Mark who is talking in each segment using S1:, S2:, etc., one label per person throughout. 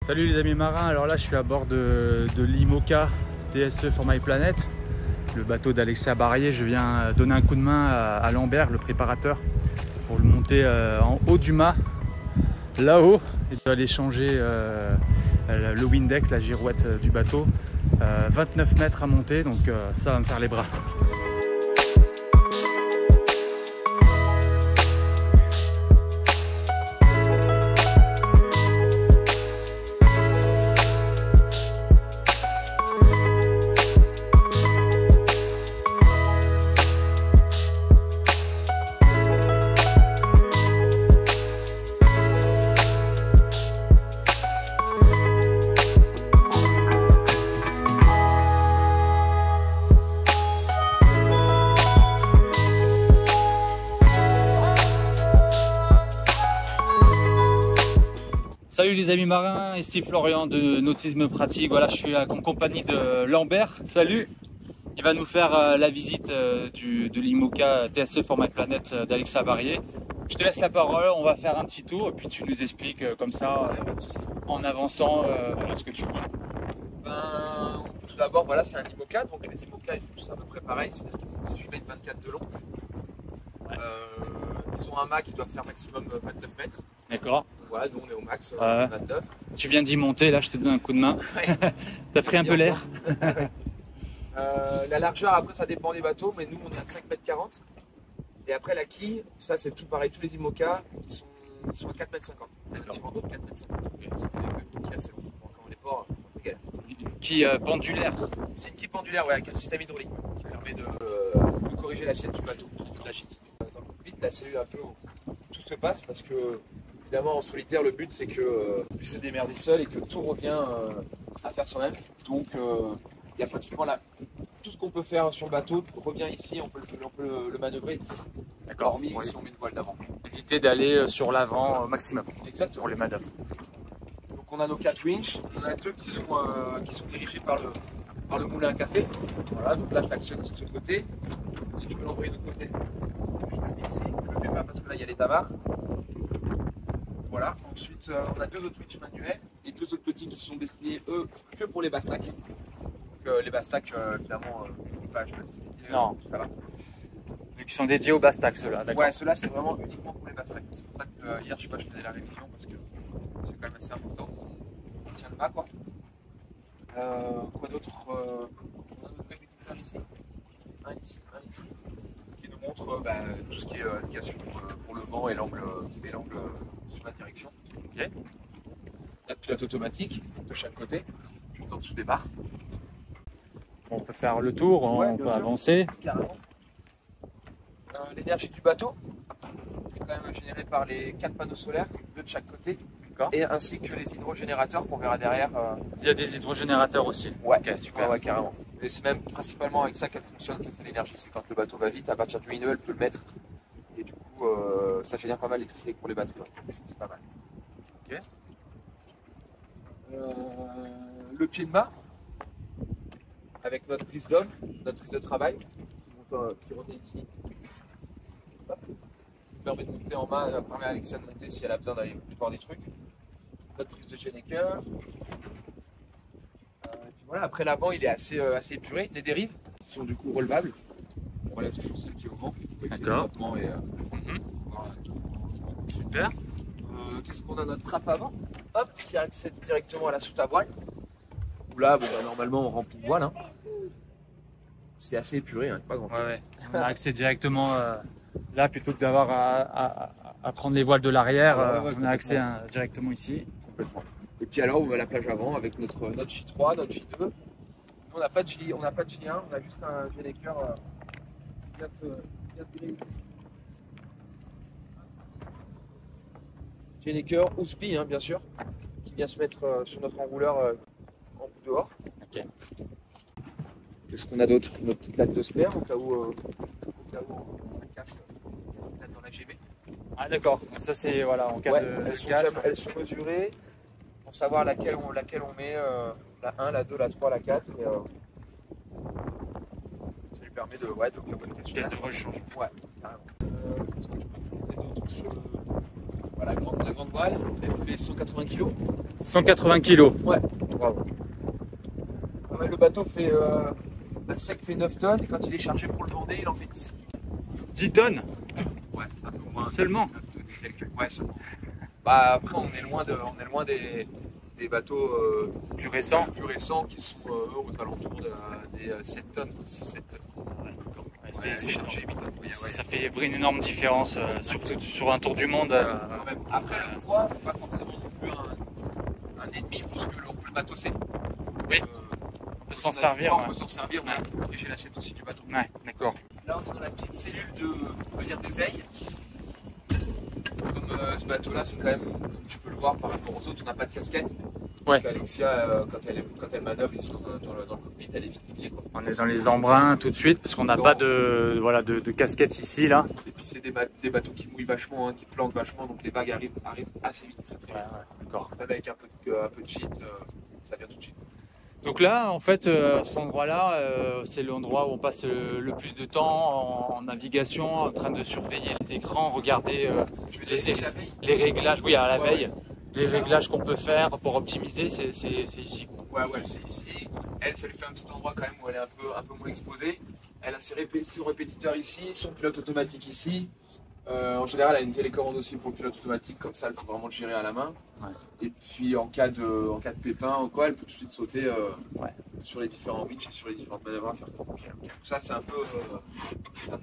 S1: Salut les amis marins, alors là je suis à bord de l'IMOCA TSE for My Planet, le bateau d'Alexia Barrier. Je viens donner un coup de main à Lambert, le préparateur, pour le monter en haut du mât, là-haut, et d'aller changer le Windex, la girouette du bateau. 29 mètres à monter, donc ça va me faire les bras. Salut les amis marins, ici Florian de Nautisme Pratique. Voilà, je suis en compagnie de Lambert. Salut. Il va nous faire la visite de l'IMOCA TSE for My Planet d'Alexia Barrier. Je te laisse la parole, on va faire un petit tour et puis tu nous expliques comme ça, en avançant ce que tu vois.
S2: Tout d'abord, voilà, c'est un IMOCA, donc les IMOCA ils font tous à peu près pareil, c'est-à-dire qu'ils font 18 mètres 24 de long. Ouais. Ils ont un mât qui doit faire maximum 29 mètres.
S1: D'accord.
S2: Voilà, nous on est au max 29.
S1: Tu viens d'y monter, là je te donne un coup de main. Ouais. T'as pris un peu l'air.
S2: La largeur, après ça dépend des bateaux, mais nous on est à 5 mètres 40. Et après la quille, ça c'est tout pareil, tous les IMOCA ils sont à 4 mètres 50. Un petit bandeau de 4 mètres 50. Et ça fait une quille assez longue. Quand les ports, c'est égal.
S1: Une quille pendulaire.
S2: C'est une quille pendulaire, ouais, avec un système hydraulique qui permet de corriger l'assiette du bateau, de la chute. Dans le cockpit, là c'est un peu où tout se passe parce que évidemment en solitaire le but c'est que puisse se démerder seul et que tout revient à faire soi-même. Donc il y a pratiquement là tout ce qu'on peut faire sur le bateau revient ici, on peut le manœuvrer ici.
S1: D'accord.
S2: Hormis si on met une voile d'avant.
S1: Éviter d'aller sur l'avant au maximum.
S2: Exactement.
S1: Pour les manœuvres.
S2: Donc on a nos 4 winches, on a 2 qui sont dirigés par le moulin à café. Voilà, donc là je l'actionne ici de l'autre côté. Si je veux l'envoyer de l'autre côté, je le mets ici, je le fais pas parce que là il y a les amarres. Voilà, ensuite on a 2 autres winches manuels et 2 autres petits qui sont destinés eux que pour les bastacs. Donc les bastacs évidemment, je peux l'expliquer tout à l'heure.
S1: Donc ils sont dédiés aux bastacs ceux-là, d'accord.
S2: Ouais, ceux-là c'est vraiment uniquement pour les bastacs. C'est pour ça que hier je faisais la révision parce que c'est quand même assez important. On tient le mât quoi. Quoi d'autre, on a notre répétiteur ici, un ici, qui nous montre tout ce qui est indication pour le vent et l'angle sur la direction.
S1: Ok.
S2: La pilote automatique de chaque côté, juste en dessous des barres.
S1: On peut faire le tour, on peut avancer.
S2: Carrément. L'énergie du bateau est quand même générée par les 4 panneaux solaires, 2 de chaque côté. Et ainsi que les hydrogénérateurs qu'on verra derrière.
S1: Il y a des hydrogénérateurs aussi.
S2: Ouais,
S1: okay, super.
S2: Ouais, carrément. Et c'est même principalement avec ça qu'elle fonctionne, qu'elle fait l'énergie. C'est quand le bateau va vite, à partir du INE, elle peut le mettre. Et du coup, ça génère pas mal d'électricité pour les batteries. C'est pas mal.
S1: Okay.
S2: Le pied de mât, avec notre prise d'homme, notre prise de travail, qui revient ici. Permet de monter en mât, permet à Alexia de monter si elle a besoin d'aller voir des trucs. Notre prise de Genneker. Voilà, après l'avant il est assez épuré. Les dérives sont du coup relevables. On relève toujours celle qui est au vent.
S1: D'accord. Super.
S2: Qu'est-ce qu'on a? Notre trappe avant, hop, qui accède directement à la soute à voile. Où là, normalement on remplit de voile. Hein. C'est assez épuré, hein, pas grand chose.
S1: Ouais. On a accès directement là plutôt que d'avoir à prendre les voiles de l'arrière. On a accès directement ici.
S2: Complètement. Et puis alors on va à la plage avant avec notre J3, notre J2. On n'a pas de J1, on a juste un Genneker qui vient se griller. Genneker ou SPI, hein, bien sûr, qui vient se mettre sur notre enrouleur en bout dehors.
S1: Okay.
S2: Qu'est-ce qu'on a d'autre? Notre petite latte de spare au cas où ça casse dans la GB.
S1: Ah d'accord, ça c'est voilà, en cas de casse.
S2: Elles sont mesurées pour savoir laquelle on met, la 1, la 2, la 3, la 4. Et, ça lui permet de faire bonne
S1: Pièce de rechange.
S2: Ouais, carrément. Qu'est-ce que je peux monter d'autre sur Voilà, la grande voile, elle fait 180 kg.
S1: 180 kg.
S2: Ouais.
S1: Wow.
S2: Ah ouais, le bateau fait, à sec fait 9 tonnes et quand il est chargé pour le Vendée, il en fait 10.
S1: 10 tonnes.
S2: Ouais, un peu moins.
S1: Seulement.
S2: 9 tonnes, ouais, seulement. Bah après, on est loin des bateaux
S1: Plus récent.
S2: plus récents qui sont aux alentours des 7 tonnes, 6-7 tonnes.
S1: Ouais,
S2: Chargé 8 tonnes. Ouais,
S1: ça fait une énorme différence, surtout sur un tour du monde.
S2: Après, le poids, c'est pas forcément non plus un ennemi puisque le bateau c'est.
S1: Oui. On peut s'en servir.
S2: On peut s'en servir, on a protégé l'assiette aussi du bateau.
S1: Ouais, d'accord.
S2: Là, on est dans la petite cellule on va dire, de veille. Comme ce bateau-là, c'est quand même, comme tu peux le voir par rapport aux autres, on n'a pas de casquette.
S1: Ouais.
S2: Donc Alexia, quand elle manœuvre ici dans le cockpit, elle est vite mouillée.
S1: On est dans les embruns tout de suite parce qu'on n'a pas de casquette ici là.
S2: Et puis c'est des bateaux qui mouillent vachement, hein, qui plantent vachement, donc les vagues arrivent assez vite, très vite.
S1: Ouais, d'accord.
S2: Même avec un peu de cheat, ça vient tout de suite.
S1: Donc là, en fait, cet endroit-là, c'est l'endroit où on passe le plus de temps en navigation, en train de surveiller les écrans, regarder
S2: Tu veux dire ici, la veille?
S1: les réglages, oui, à la
S2: Ouais,
S1: veille,
S2: ouais.
S1: les réglages qu'on peut faire pour optimiser, c'est ici.
S2: Ouais, c'est ici. Elle, ça lui fait un petit endroit quand même où elle est un peu moins exposée. Elle a son répétiteur ici, son pilote automatique ici. En général, elle a une télécommande aussi pour le pilote automatique, comme ça elle peut vraiment le gérer à la main.
S1: Ouais.
S2: Et puis en cas de pépin ou quoi, elle peut tout de suite sauter sur les différents winches et sur les différentes manœuvres à faire. Donc ça, c'est un peu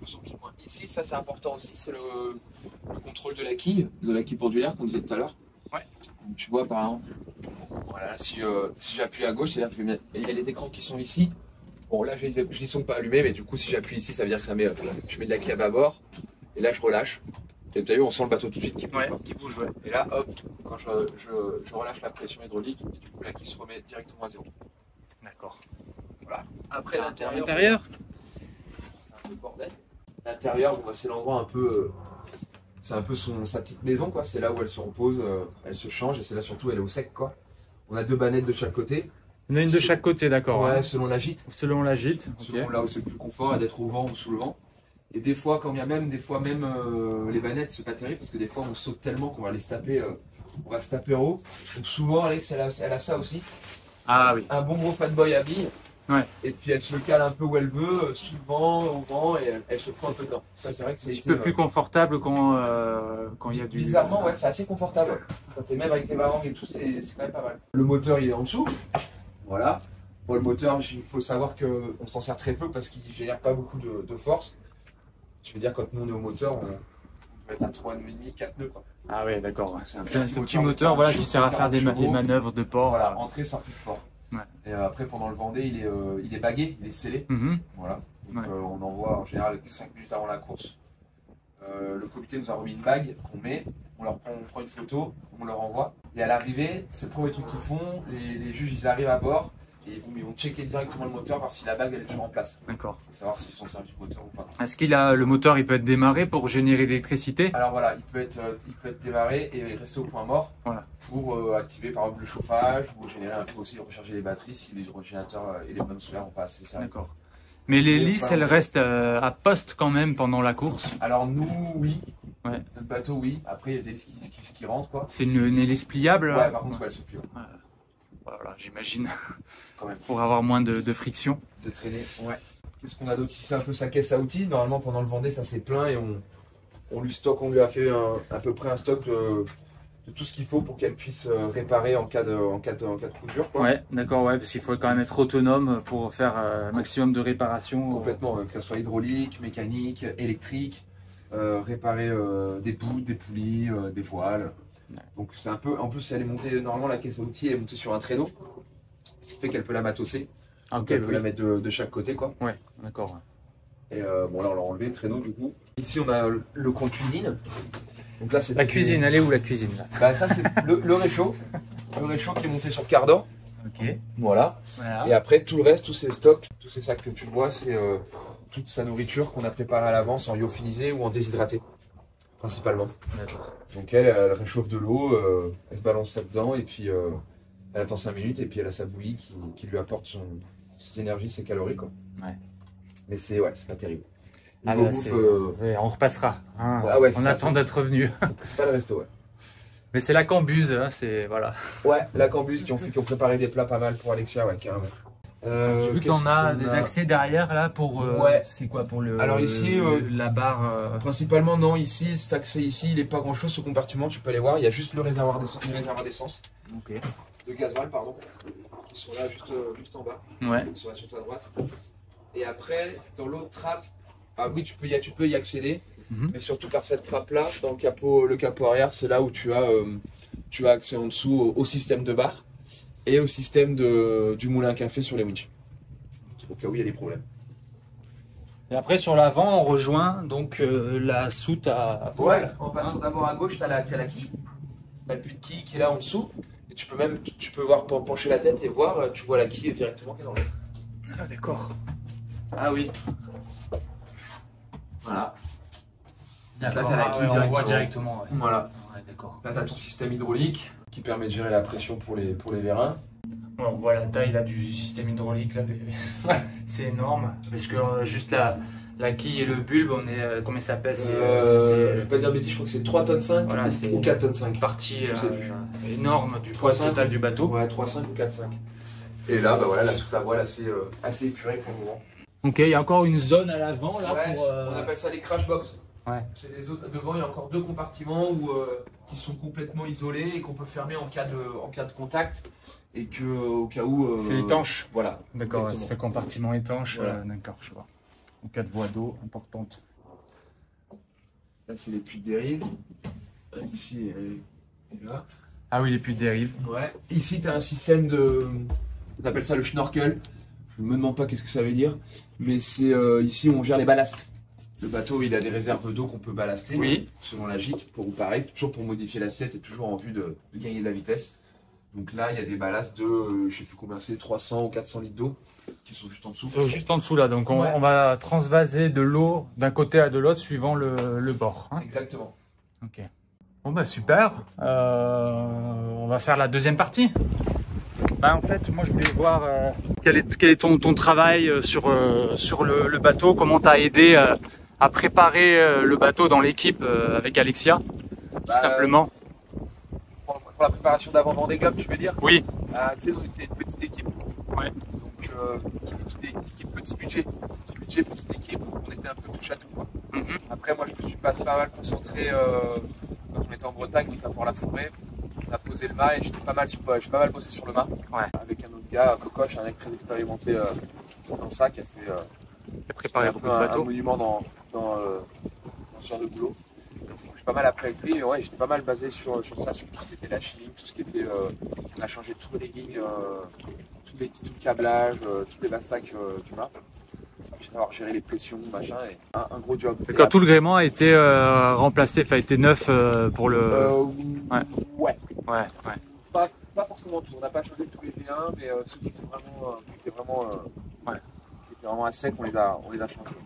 S2: son petit point. Ici, ça c'est important aussi, c'est le contrôle de la quille pendulaire qu'on disait tout à l'heure.
S1: Ouais.
S2: Donc, tu vois par exemple, voilà, si j'appuie à gauche, c'est-à-dire qu'il y a les écrans qui sont ici. Bon là, je les sont pas allumés, mais du coup, si j'appuie ici, ça veut dire que je mets de la quille à bâbord. Et là, je relâche. Et tu as vu, on sent le bateau tout de suite qui bouge.
S1: Ouais,
S2: Quoi.
S1: qui bouge, ouais.
S2: Et là, hop, quand je relâche la pression hydraulique, et du coup, là, qui se remet directement à zéro.
S1: D'accord.
S2: Voilà. Après, l'intérieur. C'est un peu bordel. L'intérieur, bon, c'est l'endroit un peu. C'est un peu sa petite maison, quoi. C'est là où elle se repose, elle se change, et c'est là surtout, elle est au sec, quoi. On a 2 bannettes de chaque côté.
S1: On a une de chaque côté, d'accord.
S2: Ouais,
S1: hein.
S2: selon la gîte.
S1: Selon la gîte.
S2: Selon
S1: Ok.
S2: là où c'est le plus confort, et d'être au vent ou sous le vent. Et des fois, quand bien même, les bannettes, c'est pas terrible parce que des fois, on saute tellement qu'on va les se taper, on va se taper en haut. Donc souvent, Alex, elle a ça aussi.
S1: Ah oui.
S2: Un bon gros fanboy à billes.
S1: Ouais.
S2: Et puis elle se le cale un peu où elle veut, souvent, au vent, et elle se prend un peu dedans. Ça, c'est vrai que
S1: C'est un
S2: c'est
S1: petit peu plus confortable quand il y a du...
S2: bizarrement, ouais, c'est assez confortable. Quand t'es même avec tes barangues et tout, c'est quand même pas mal. Le moteur, il est en dessous. Voilà. Bon, le moteur, il faut savoir qu'on s'en sert très peu parce qu'il génère pas beaucoup de force. Je veux dire, quand nous on est au moteur, on doit être à 3,5, 4 nœuds. Quoi.
S1: Ah ouais, d'accord.
S2: C'est un
S1: petit moteur voilà, qui sert à faire des manœuvres de port.
S2: Voilà, entrée, sortie de port.
S1: Ouais.
S2: Et après, pendant le Vendée, il est bagué, il est scellé. Voilà. Donc,
S1: Ouais.
S2: on envoie en général 5 minutes avant la course. Le comité nous a remis une bague qu'on met, on prend une photo, on leur envoie. Et à l'arrivée, c'est le premier truc qu'ils font. Les juges, ils arrivent à bord. Et ils vont checker directement le moteur, voir si la bague elle est toujours en place.
S1: D'accord.
S2: Pour savoir s'ils sont servis du moteur ou pas.
S1: Est-ce le moteur il peut être démarré pour générer de l'électricité?
S2: Alors voilà, il peut être démarré et rester au point mort pour activer par exemple le chauffage ou générer un peu aussi recharger les batteries si les hydrogénateurs et les panneaux solaires n'ont pas assez servi.
S1: D'accord. Mais les lisses, elles restent à poste quand même pendant la course?
S2: Alors nous, oui.
S1: Ouais.
S2: Notre bateau, oui. Après, il y a des hélices qui rentrent, quoi.
S1: C'est une hélice pliable?
S2: Ouais, par contre, elle se plie. Ouais.
S1: Voilà, j'imagine.
S2: Quand même.
S1: Pour avoir moins de friction.
S2: De traîner, ouais. Qu'est-ce qu'on a d'autre ici? C'est un peu sa caisse à outils. Normalement, pendant le Vendée, ça s'est plein et on lui a fait à peu près un stock de tout ce qu'il faut pour qu'elle puisse réparer en cas de coup dur. Quoi.
S1: Ouais, d'accord, ouais, parce qu'il faut quand même être autonome pour faire un maximum de réparations.
S2: Complètement, que ce soit hydraulique, mécanique, électrique, réparer des poutres, des poulies, des voiles. Ouais. Donc c'est un peu, en plus elle est montée, normalement la caisse à outils elle est montée sur un traîneau, ce qui fait qu'elle peut la matosser. Ah, okay, elle peut la mettre de chaque côté quoi.
S1: Ouais, d'accord.
S2: Et bon là on l'a enlevé le traîneau du coup. Ici on a le coin cuisine. Donc là,
S1: la cuisine, elle est où la cuisine là?
S2: Bah ça c'est le réchaud. Le réchaud qui est monté sur cardan.
S1: Ok.
S2: Voilà. Et après tout le reste, tous ces stocks, tous ces sacs que tu vois, c'est toute sa nourriture qu'on a préparée à l'avance en lyophilisé ou en déshydraté. Principalement. Donc elle réchauffe de l'eau, elle se balance ça dedans et puis elle attend 5 minutes et puis elle a sa bouillie qui lui apporte ses énergies, ses calories quoi. Ouais. Mais c'est pas terrible.
S1: Ah bah, bouffe, on repassera. Hein.
S2: Ah ouais,
S1: on attend d'être revenu.
S2: C'est pas le resto, ouais.
S1: Mais c'est la cambuse, hein, c'est voilà.
S2: Ouais, la cambuse qui ont préparé des plats pas mal pour Alexia, ouais, carrément.
S1: J'ai vu qu'on a des accès derrière là pour.
S2: Ouais.
S1: C'est quoi pour le.
S2: Alors ici,
S1: la barre.
S2: Principalement, non, ici, cet accès ici, il n'est pas grand chose ce compartiment, tu peux aller voir, il y a juste le réservoir d'essence.
S1: Ok.
S2: De gasoil, pardon, qui sont là juste en bas.
S1: Ouais.
S2: Ils sont là sur ta droite. Et après, dans l'autre trappe, ah oui, tu peux y accéder, mais surtout par cette trappe-là, dans le capot arrière, c'est là où tu as accès en dessous au système de bar et au système du moulin à café sur les winches. Au cas où il y a des problèmes.
S1: Et après sur l'avant, on rejoint donc la soute à voile.
S2: Ouais, en passant d'abord à gauche, tu as la quille. Tu as le puits de quille qui est là en dessous. Et tu peux voir pour pencher la tête et voir, tu vois la quille directement qui est dans l'eau.
S1: Ah d'accord. Ah oui.
S2: Voilà.
S1: Là,
S2: tu as la quille
S1: on voit directement. Ouais.
S2: Voilà.
S1: Ouais, d'accord.
S2: Là, tu as ton système hydraulique qui permet de gérer la pression pour les vérins.
S1: Ouais, on voit la taille là, du système hydraulique. C'est énorme. Parce que juste la quille et le bulbe, on est, combien ça pèse
S2: je vais pas dire bêtise, je crois que c'est 3 tonnes 5
S1: voilà,
S2: ou 4 tonnes 5.
S1: Partie énorme du poids total du bateau.
S2: Ouais, 3,5 ou 4,5. Et là, bah voilà, la soute à voile assez épurée pour le moment.
S1: Ok, il y a encore une zone à l'avant là.
S2: Ouais,
S1: pour,
S2: on appelle ça les crash box.
S1: Ouais.
S2: C'est des zones devant, il y a encore 2 compartiments qui sont complètement isolés et qu'on peut fermer en cas de contact et que au cas où.
S1: C'est étanche.
S2: Voilà.
S1: D'accord, ça fait compartiment étanche.
S2: Voilà.
S1: D'accord, je vois. En cas de voie d'eau importante.
S2: Là, c'est les puits de dérive. Ici et là.
S1: Ah oui, les puits de dérive.
S2: Ouais. Ici, tu as un système de. On appelle ça le schnorkel. Je ne me demande pas qu'est-ce que ça veut dire. Mais c'est ici où on gère les ballasts. Le bateau, il a des réserves d'eau qu'on peut ballaster.
S1: Oui.
S2: Selon la gîte, pareil, toujours pour modifier l'assiette et toujours en vue de gagner de la vitesse. Donc là, il y a des ballasts de, je sais plus combien c'est, 300 ou 400 litres d'eau qui sont juste en dessous.
S1: C'est juste en dessous là, donc on,
S2: Ouais.
S1: on va transvaser de l'eau d'un côté à de l'autre suivant le bord. Hein.
S2: Exactement.
S1: Ok. Bon bah super. On va faire la deuxième partie. Bah, en fait, moi je voulais voir quel est ton travail sur le bateau, comment tu as aidé à préparer le bateau dans l'équipe avec Alexia, tout simplement.
S2: Pour la préparation d'avant Vendée Globe, tu veux dire?
S1: Oui.
S2: Tu sais, on était une petite équipe.
S1: Ouais.
S2: Donc, petit budget, petite équipe, donc on était un peu touche à tout. Quoi. Après, moi, je me suis pas mal concentré quand on était en Bretagne, donc à Port-la-Forêt. On a posé le mât et j'ai pas mal bossé sur le mât.
S1: Ouais.
S2: Avec un autre gars, Cocoche, un mec très expérimenté dans ça, qui a fait
S1: Préparer beaucoup de
S2: un
S1: bateaux.
S2: monument dans ce genre de boulot. J'ai pas mal appris avec lui, mais ouais, j'étais pas mal basé sur ça, sur tout ce qui était la chimie, tout ce qui était. On a changé tous les lignes, tout le câblage, toutes les bastacs du mât. Puis d'avoir géré les pressions, machin, et un gros job.
S1: D'accord, tout le gréement a été remplacé, enfin a été neuf pour le.
S2: Ouais.
S1: Ouais.
S2: Pas forcément tout, on n'a pas changé tous les V1, mais ceux qui étaient vraiment à sec, on les a changés.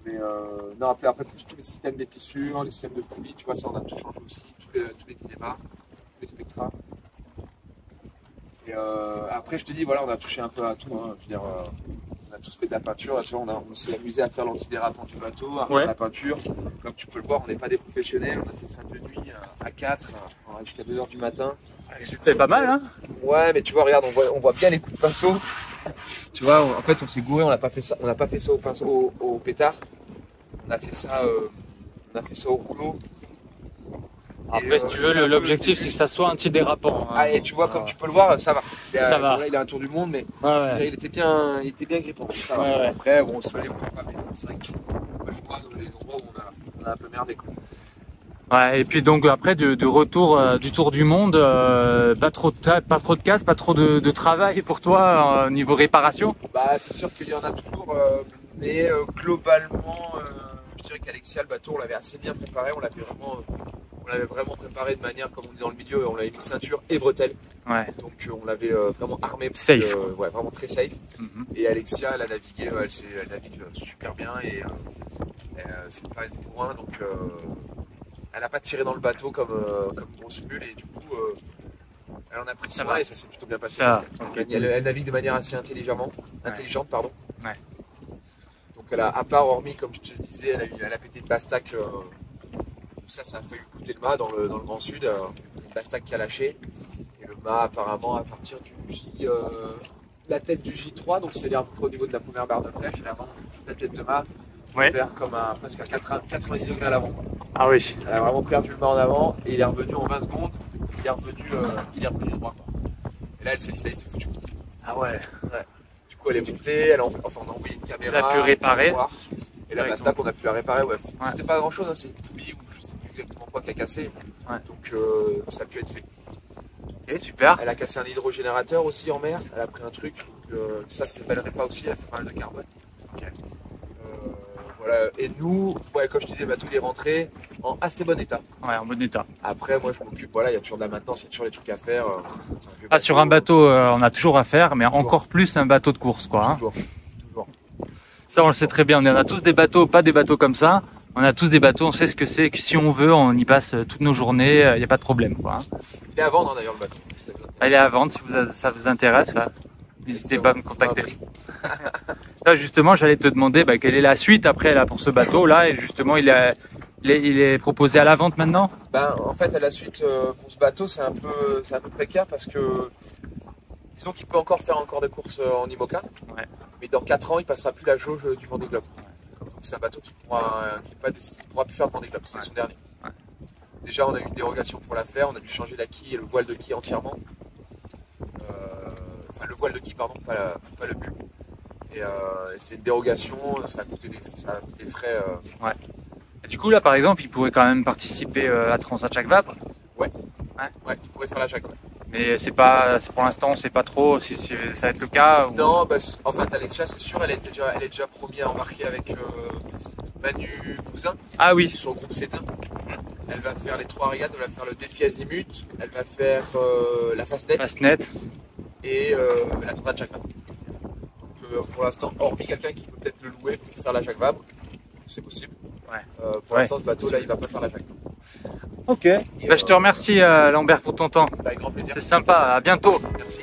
S2: Mais non, après tous les systèmes d'épissure, les systèmes de poulie, tu vois, ça on a tout changé aussi, tous les dinémas, tous les spectras. Et après, je te dis, voilà, on a touché un peu à tout. Hein, je veux dire, on a tous fait de la peinture. Tu vois, on s'est amusé à faire l'antidérapant du bateau, à faire la peinture. Comme tu peux le voir, on n'est pas des professionnels. On a fait ça de nuit à 4, jusqu'à 2 h du matin.
S1: C'était pas mal, hein?
S2: Ouais, mais tu vois, regarde, on voit bien les coups de pinceau. Tu vois, en fait, on s'est gouré, on n'a pas fait ça au pinceau, au pétard. On a fait ça au rouleau.
S1: Après, si tu veux, l'objectif c'est que ça soit anti-dérapant. Hein.
S2: Ah, et tu vois, comme tu peux le voir, ça va.
S1: Ça va.
S2: Là, il a un tour du monde, mais
S1: Ouais.
S2: il était bien grippant. Ça va.
S1: Ouais.
S2: Après, bon, on se fallait pas, mais c'est vrai que je vois dans les endroits où on a un peu merdé. Quoi.
S1: Ouais, et puis donc après de retour du tour du monde, pas trop de casse, pas trop de travail pour toi au niveau réparation.
S2: Bah, c'est sûr qu'il y en a toujours, mais globalement, je dirais qu'Alexia, le bateau, on l'avait assez bien préparé, on l'avait vraiment préparé de manière, comme on dit dans le milieu, on l'avait mis ceinture et bretelles.
S1: Ouais.
S2: Donc on l'avait vraiment armé.
S1: Safe.
S2: Ouais, vraiment très safe. Et Alexia, elle a navigué, elle navigue super bien et c'est pas une bourrin, donc elle n'a pas tiré dans le bateau comme une grosse mule et du coup elle en a pris soin et ça s'est plutôt bien passé. Elle navigue de manière assez intelligente. Pardon.
S1: Ouais.
S2: Donc elle a, à part hormis comme je te disais, elle a pété une bastac ça a failli coûter le mât dans le Grand Sud. Une bastaque qui a lâché. Et le mât, apparemment, à partir du J, la tête du J3, donc c'est-à-dire au niveau de la première barre de flèche, et avant toute la tête de mât, faire comme presque à 90 degrés à l'avant.
S1: Ah oui.
S2: Elle a vraiment perdu le mât en avant et il est revenu en 20 secondes. Il est revenu droit. Et là, elle s'est dit, ça y est, c'est foutu.
S1: Ah ouais.
S2: Du coup, elle est montée, on a envoyé une caméra.
S1: Elle a pu réparer.
S2: Et la bastaque, on a pu la réparer. Ouais. C'était pas grand chose, hein. C'est une poulie ou je sais plus exactement quoi qui a cassé.
S1: Ouais.
S2: Donc ça a pu être fait.
S1: Ok, super.
S2: Elle a cassé un hydrogénérateur aussi en mer. Elle a pris un truc. Donc, ça, c'est une belle répa aussi. Elle a fait pas mal de carbone.
S1: Okay.
S2: Voilà. Et nous, comme je te disais, le bateau il est rentré en assez bon état.
S1: Ouais, en bon état.
S2: Après, moi, je m'occupe. Voilà, il y a toujours de la maintenance, il y a toujours des trucs à faire.
S1: Sur un bateau, on a toujours à faire, mais toujours. Encore plus un bateau de course, quoi. Hein.
S2: Toujours.
S1: Ça, on le sait très bien. On a tous des bateaux, pas des bateaux comme ça. On a tous des bateaux, on sait ce que c'est. Que si on veut, on y passe toutes nos journées. Il n'y a pas de problème, quoi. Hein.
S2: Il est à vendre, d'ailleurs, le bateau. Si
S1: il est à vendre, si ça vous intéresse. N'hésitez pas à me contacter. Là, justement, j'allais te demander quelle est la suite après là pour ce bateau-là. Et justement, il est proposé à la vente maintenant.
S2: En fait, à la suite pour ce bateau, c'est un peu précaire parce que disons qu'il peut encore faire des courses en IMOCA, mais dans 4 ans, il passera plus la jauge du Vendée Globe. Donc c'est un bateau qui pourra plus faire le Vendée Globe. C'est son dernier. Déjà, on a eu une dérogation pour la faire. On a dû changer la quille et le voile de quille entièrement. Enfin, le voile de quille, pardon, pas le bulbe. Et c'est une dérogation. Ça a coûté des frais.
S1: Et du coup, là, par exemple, il pourrait quand même participer à Transat Jacques Vabre.
S2: Ouais, il pourrait faire la Jacques. Ouais.
S1: Mais pour l'instant, on ne sait pas trop si ça va être le cas. Ou...
S2: Non, en fait, Alexia, c'est sûr, elle est déjà promise à embarquer avec Manu Cousin.
S1: Ah oui.
S2: Sur le groupe C1. Elle va faire les 3 régates, elle va faire le défi Azimut, elle va faire la Fastnet et la Transat Jacques Vabre. Donc pour l'instant, hormis quelqu'un qui peut peut-être le louer pour faire la Jacques Vabre, c'est possible. Pour l'instant, ce bateau-là, il va pas faire la Jacques Vabre.
S1: Ok. Je te remercie, Lambert, pour ton temps.
S2: Avec grand plaisir.
S1: C'est sympa. À bientôt.
S2: Merci.